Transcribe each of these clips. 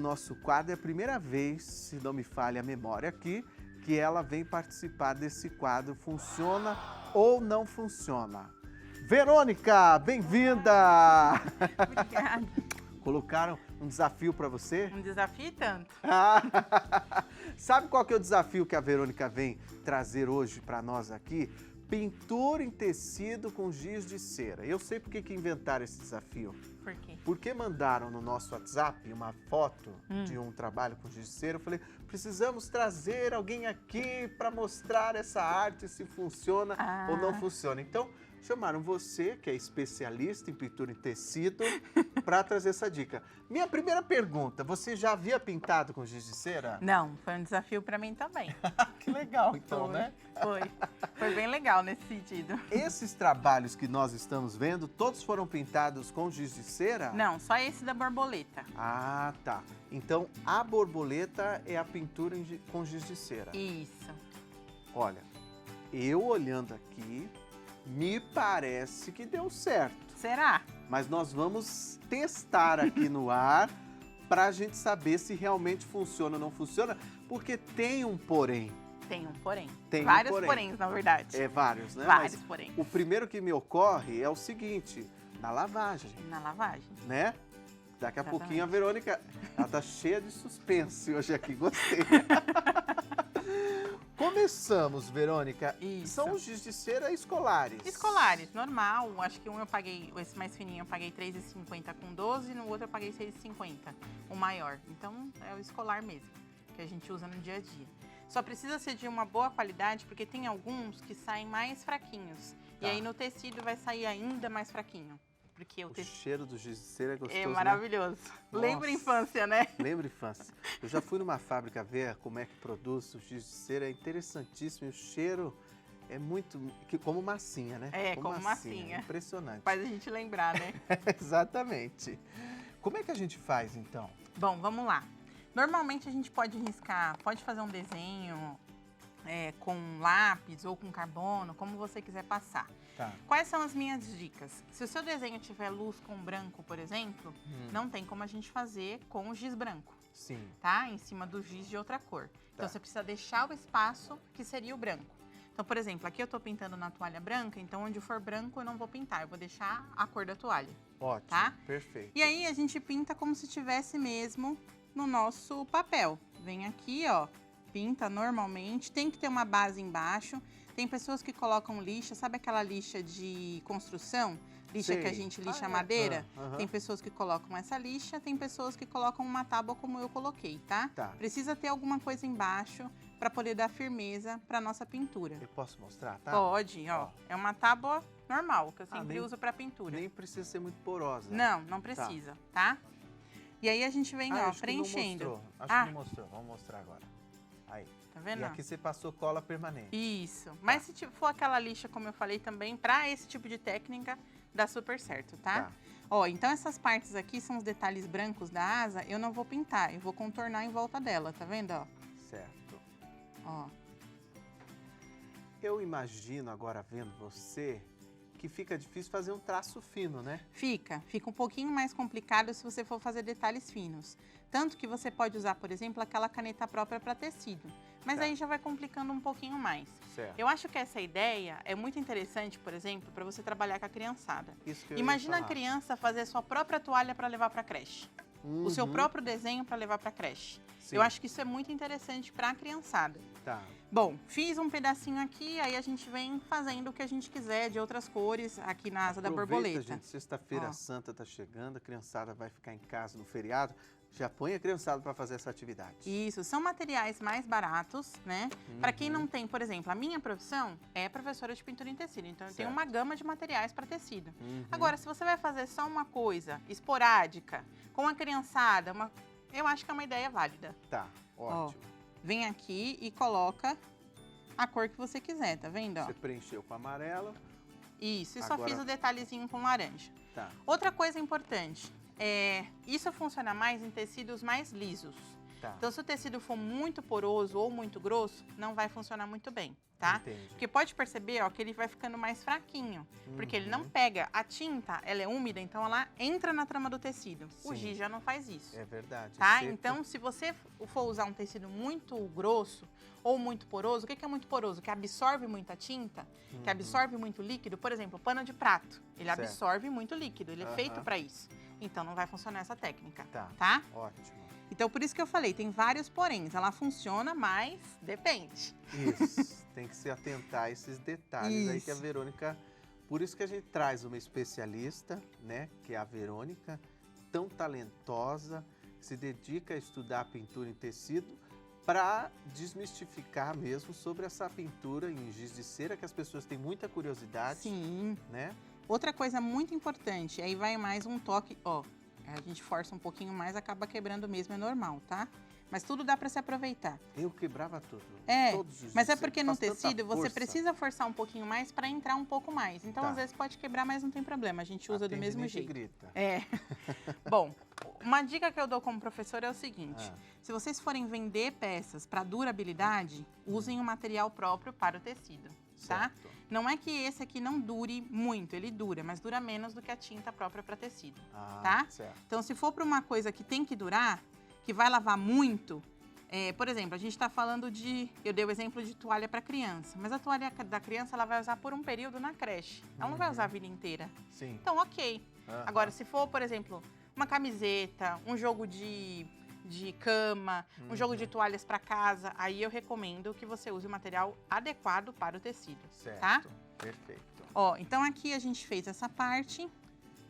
nosso quadro. É a primeira vez, se não me falha a memória aqui, que ela vem participar desse quadro. Funciona ou não funciona? Verônica, bem-vinda! Obrigada. Colocaram um desafio para você? Um desafio e tanto. Sabe qual que é o desafio que a Verônica vem trazer hoje para nós aqui? Pintura em tecido com giz de cera. Eu sei por que inventaram esse desafio. Por quê? Porque mandaram no nosso WhatsApp uma foto de um trabalho com giz de cera. Eu falei, precisamos trazer alguém aqui para mostrar essa arte, se funciona ou não funciona. Então, chamaram você, que é especialista em pintura em tecido, para trazer essa dica. Minha primeira pergunta, você já havia pintado com giz de cera? Não, foi um desafio para mim também. Que legal, então, né? Foi bem legal nesse sentido. Esses trabalhos que nós estamos vendo, todos foram pintados com giz de cera? Não, só esse da borboleta. Ah, tá. Então, a borboleta é a pintura com giz de cera. Isso. Olha, eu olhando aqui, me parece que deu certo. Será? Mas nós vamos testar aqui no ar para a gente saber se realmente funciona ou não funciona, porque tem um porém. Tem um porém. Tem Vários porém. poréns, na verdade. É vários, né? Vários Mas porém. o primeiro que me ocorre é o seguinte, na lavagem, Na lavagem. né? Daqui a Exatamente. pouquinho a Verônica, ela tá cheia de suspense hoje aqui, gostei. Começamos, Verônica. Isso. São os giz de cera escolares. Escolares, normal. Acho que um eu paguei, esse mais fininho eu paguei R$3,50 com 12, no outro eu paguei R$6,50, o maior. Então é o escolar mesmo, que a gente usa no dia a dia. Só precisa ser de uma boa qualidade, porque tem alguns que saem mais fraquinhos. Tá. E aí no tecido vai sair ainda mais fraquinho. Porque O cheiro do giz de cera é gostoso, é né? maravilhoso. Lembra a Nossa. infância, né? Lembra infância. Eu já fui numa fábrica ver como é que produz o giz de cera, é interessantíssimo. E o cheiro é muito, como massinha, né? É, como massinha. Impressionante. Faz a gente lembrar, né? Exatamente. Como é que a gente faz, então? Bom, vamos lá. Normalmente a gente pode riscar, pode fazer um desenho com lápis ou com carbono, como você quiser passar. Tá. Quais são as minhas dicas? Se o seu desenho tiver luz com branco, por exemplo, não tem como a gente fazer com o giz branco, Sim. tá? Em cima do giz de outra cor. Então você precisa deixar o espaço que seria o branco. Então, por exemplo, aqui eu tô pintando na toalha branca, então onde for branco eu não vou pintar, eu vou deixar a cor da toalha. Ótimo, Tá? perfeito. E aí a gente pinta como se tivesse mesmo no nosso papel. Vem aqui, ó, pinta normalmente, tem que ter uma base embaixo. Tem pessoas que colocam lixa, sabe aquela lixa de construção? Lixa Sei. que a gente lixa a madeira? Aham. Tem pessoas que colocam essa lixa, tem pessoas que colocam uma tábua como eu coloquei, tá? Tá. Precisa ter alguma coisa embaixo para poder dar firmeza para nossa pintura. Eu posso mostrar, tá? Pode, ó. É uma tábua normal, que eu sempre nem- uso para pintura. Nem precisa ser muito porosa. Não precisa, tá? E aí a gente vem, ó, acho que não preenchendo. mostrou. Acho que não mostrou. Vamos mostrar agora. Aí. Tá vendo? E aqui você passou cola permanente. Isso. Mas se for aquela lixa, como eu falei também, pra esse tipo de técnica, dá super certo, tá? Tá. Ó, então essas partes aqui são os detalhes brancos da asa, eu não vou pintar, eu vou contornar em volta dela, tá vendo, ó? Certo. Ó. Eu imagino agora vendo você que fica difícil fazer um traço fino, né? Fica um pouquinho mais complicado se você for fazer detalhes finos. Tanto que você pode usar, por exemplo, aquela caneta própria para tecido. Mas Tá. aí já vai complicando um pouquinho mais. Certo. Eu acho que essa ideia é muito interessante, por exemplo, para você trabalhar com a criançada. Isso que eu ia Imagina a falar. criança fazer sua própria toalha para levar para creche. O seu Uhum. próprio desenho para levar para creche. Sim. Eu acho que isso é muito interessante para a criançada. Tá. Bom, fiz um pedacinho aqui, aí a gente vem fazendo o que a gente quiser de outras cores aqui na asa da borboleta. Gente, sexta-feira Ó. santa tá chegando, a criançada vai ficar em casa no feriado. Já põe a criançada para fazer essa atividade. Isso, são materiais mais baratos, né? Para quem não tem, por exemplo, a minha profissão é professora de pintura em tecido, então eu tenho Certo. uma gama de materiais para tecido. Uhum. Agora, se você vai fazer só uma coisa esporádica, com a criançada, eu acho que é uma ideia válida. Tá, ótimo. Vem aqui e coloca a cor que você quiser, tá vendo? Ó? Você preencheu com amarelo. Isso, e só Agora- fiz o detalhezinho com laranja. Tá. Outra coisa importante, isso funciona mais em tecidos mais lisos. Tá. Então, se o tecido for muito poroso ou muito grosso, não vai funcionar muito bem, tá? Entendi. Porque pode perceber, ó, que ele vai ficando mais fraquinho. Porque ele não pega. A tinta, ela é úmida, então ela entra na trama do tecido. O Sim. giz já não faz isso. É verdade. Tá? Seco. Então, se você for usar um tecido muito grosso ou muito poroso, o que é muito poroso? Que absorve muita tinta, que absorve muito líquido. Por exemplo, pano de prato. Ele Certo. absorve muito líquido, ele é feito para isso. Então, não vai funcionar essa técnica, Tá. Ótimo. Então, por isso que eu falei, tem vários poréns. Ela funciona, mas depende. Isso, tem que se atentar a esses detalhes aí que a Verônica... Por isso que a gente traz uma especialista, né, que é a Verônica, tão talentosa, que se dedica a estudar a pintura em tecido para desmistificar mesmo sobre essa pintura em giz de cera, que as pessoas têm muita curiosidade. Sim. Né? Outra coisa muito importante, aí vai mais um toque, ó, a gente força um pouquinho mais, acaba quebrando mesmo, é normal, tá? Mas tudo dá para se aproveitar. Eu quebrava tudo. É, todos os mas é giz, porque no faz tanta tecido você força. precisa forçar um pouquinho mais para entrar um pouco mais. Então, às vezes pode quebrar, mas não tem problema, a gente usa do mesmo jeito. Grita. É. Bom, uma dica que eu dou como professora é o seguinte, se vocês forem vender peças para durabilidade, usem um material próprio para o tecido, tá? Certo. Não é que esse aqui não dure muito, ele dura, mas dura menos do que a tinta própria para tecido, tá? Certo. Então, se for para uma coisa que tem que durar, que vai lavar muito, por exemplo, a gente está falando eu dei o exemplo de toalha para criança, mas a toalha da criança ela vai usar por um período na creche, ela não vai usar a vida inteira. Sim. Então, ok. Agora, se for, por exemplo, uma camiseta, um jogo de cama, um jogo de toalhas para casa, aí eu recomendo que você use o material adequado para o tecido, Certo. tá? Perfeito. Ó, então aqui a gente fez essa parte.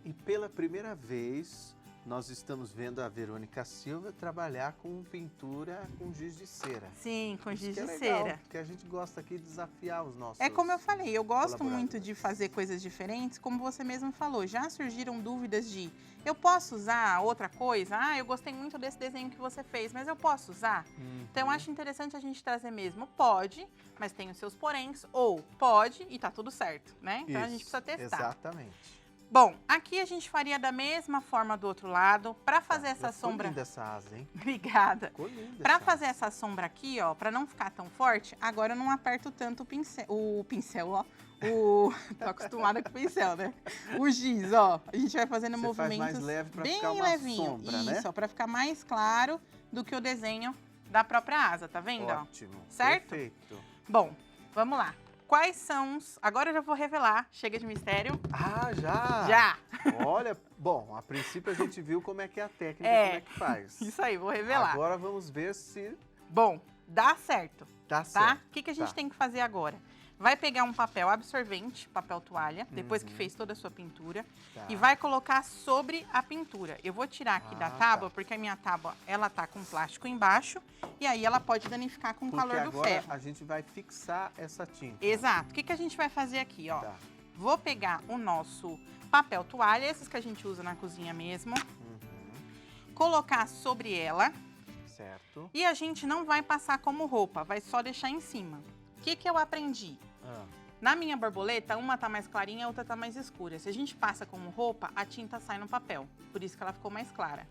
E pela primeira vez, nós estamos vendo a Verônica Silva trabalhar com pintura com giz de cera. Sim, com giz de legal, cera. porque a gente gosta aqui de desafiar os nossos... É como eu falei, eu gosto muito colaboradores. de fazer coisas diferentes, como você mesmo falou. Já surgiram dúvidas de, eu posso usar outra coisa? Ah, eu gostei muito desse desenho que você fez, mas eu posso usar? Então, eu acho interessante a gente trazer mesmo. Pode, mas tem os seus poréns, ou pode e tá tudo certo, né? Então, a gente precisa testar. Exatamente. Bom, aqui a gente faria da mesma forma do outro lado, para fazer essa Ficou sombra... linda essa asa, hein? Obrigada. Ficou linda Para essa fazer asa. essa sombra aqui, ó, para não ficar tão forte, agora eu não aperto tanto o pincel, ó. Tô acostumada com o pincel, né? O giz, ó. A gente vai fazendo Você faz movimentos mais leve pra bem ficar uma levinho. sombra, né? Isso, ó, para ficar mais claro do que o desenho da própria asa, tá vendo? Ó? Ótimo. Certo? Perfeito. Bom, vamos lá. Quais são os... Agora eu já vou revelar. Chega de mistério. Ah, já? Já! Olha, bom, a princípio a gente viu como é que é a técnica, como é que faz. Isso aí, vou revelar. Agora vamos ver se Bom, dá certo. dá Tá? certo. O que a gente tem que fazer agora? Vai pegar um papel absorvente, papel toalha, depois que fez toda a sua pintura, Tá. e vai colocar sobre a pintura. Eu vou tirar aqui da tábua, tá. porque a minha tábua, ela tá com plástico embaixo, e aí ela pode danificar com o Porque calor do agora ferro. a gente vai fixar essa tinta. Exato. O que a gente vai fazer aqui, ó? Tá. Vou pegar o nosso papel toalha, esses que a gente usa na cozinha mesmo, colocar sobre ela, Certo. e a gente não vai passar como roupa, vai só deixar em cima. O que eu aprendi? Na minha borboleta, uma tá mais clarinha, a outra tá mais escura. Se a gente passa como roupa, a tinta sai no papel. Por isso que ela ficou mais clara.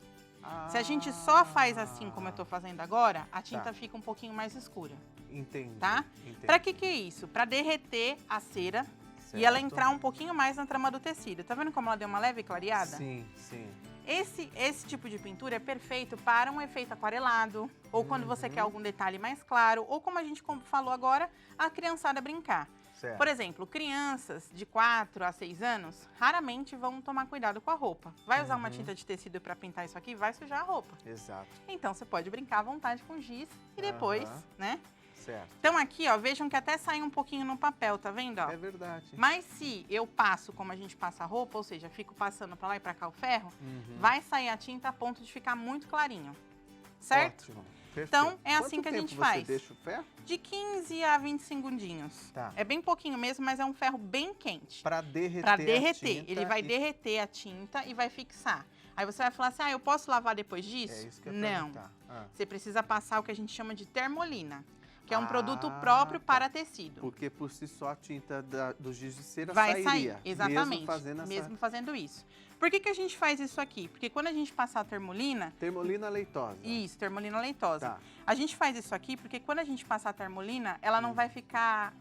Se a gente só faz assim, como eu tô fazendo agora, a tinta fica um pouquinho mais escura, Entendi. tá? Entendi. Pra que é isso? Pra derreter a cera e ela entrar um pouquinho mais na trama do tecido. Tá vendo como ela deu uma leve clareada? Sim, sim. Esse tipo de pintura é perfeito para um efeito aquarelado, ou quando você quer algum detalhe mais claro, ou como a gente falou agora, a criançada brincar. Certo. Por exemplo, crianças de 4 a 6 anos raramente vão tomar cuidado com a roupa. Vai usar uma tinta de tecido para pintar isso aqui, vai sujar a roupa. Exato. Então, você pode brincar à vontade com giz e depois, né? Certo. Então, aqui, ó, vejam que até sai um pouquinho no papel, tá vendo, ó? É verdade. Mas se eu passo como a gente passa a roupa, ou seja, fico passando para lá e para cá o ferro, vai sair a tinta a ponto de ficar muito clarinho, certo? Ótimo. Perfeito. Então, é assim Quanto que a gente tempo faz. Você deixa o ferro? De 15 a 20 segundinhos. Tá. É bem pouquinho mesmo, mas é um ferro bem quente. Para derreter. Pra a derreter. tinta Ele vai e- derreter a tinta e vai fixar. Aí você vai falar assim, ah, eu posso lavar depois disso? É isso que eu ia Não. perguntar. Ah, Você precisa passar o que a gente chama de termolina. que é um produto próprio para tecido. Porque por si só a tinta do giz de cera Vai sairia. sair, exatamente, Mesmo fazendo isso. Por que a gente faz isso aqui? Porque quando a gente passar a termolina... Termolina leitosa. Isso, termolina leitosa. Tá. A gente faz isso aqui porque quando a gente passar a termolina, ela não vai ficar,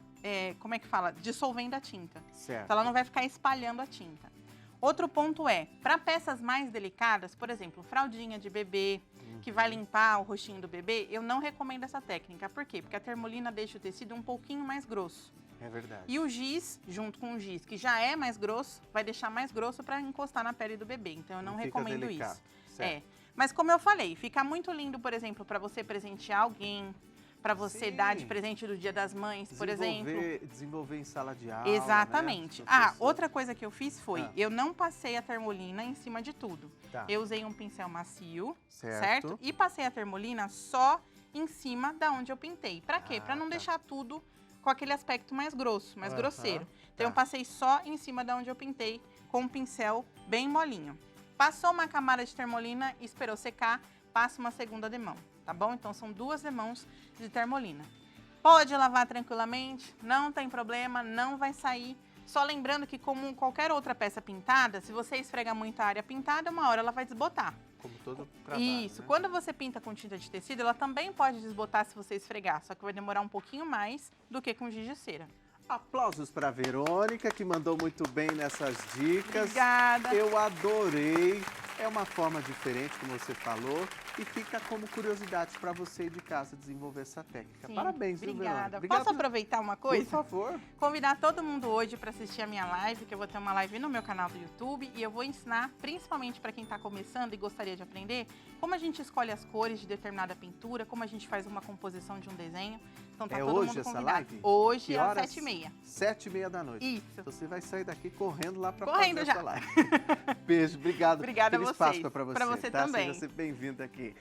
como é que fala? Dissolvendo a tinta. Certo. Então ela não vai ficar espalhando a tinta. Outro ponto é, para peças mais delicadas, por exemplo, fraldinha de bebê, que vai limpar o rostinho do bebê, eu não recomendo essa técnica. Por quê? Porque a termolina deixa o tecido um pouquinho mais grosso. É verdade. E o giz, junto com o giz, que já é mais grosso, vai deixar mais grosso para encostar na pele do bebê. Então eu não recomendo delicado. isso. Certo. Mas como eu falei, fica muito lindo, por exemplo, para você presentear alguém, para você dar de presente do Dia das Mães, por exemplo. Desenvolver em sala de aula. Exatamente. Né? Outra coisa que eu fiz foi, eu não passei a termolina em cima de tudo. Tá. Eu usei um pincel macio, Certo. E passei a termolina só em cima da onde eu pintei. Para quê? Para não deixar tudo com aquele aspecto mais grosso, mais grosseiro. Então eu passei só em cima da onde eu pintei com um pincel bem molinho. Passou uma camada de termolina, esperou secar, passa uma segunda demão, tá bom? Então são 2 demãos de termolina. Pode lavar tranquilamente, não tem problema, não vai sair. Só lembrando que, como qualquer outra peça pintada, se você esfregar muito a área pintada, uma hora ela vai desbotar. Como todo trabalho, Isso. né? Quando você pinta com tinta de tecido, ela também pode desbotar se você esfregar, só que vai demorar um pouquinho mais do que com giz de cera. Aplausos para a Verônica, que mandou muito bem nessas dicas. Obrigada. Eu adorei. É uma forma diferente, como você falou, e fica como curiosidade para você de casa desenvolver essa técnica. Sim, Parabéns, viu, Verônica? obrigada. Obrigado Posso aproveitar uma coisa? Por favor. Convidar todo mundo hoje para assistir a minha live, que eu vou ter uma live no meu canal do YouTube e eu vou ensinar, principalmente para quem está começando e gostaria de aprender, como a gente escolhe as cores de determinada pintura, como a gente faz uma composição de um desenho. Então tá todo hoje mundo essa convidado. live? Hoje Que às horas? 7h30. 7h30 da noite. Isso. Então você vai sair daqui correndo lá para Correndo fazer já. essa live. Beijo, obrigado. Obrigada a Feliz vocês. Páscoa para você. Pra você tá? também. Seja sempre bem-vindo aqui.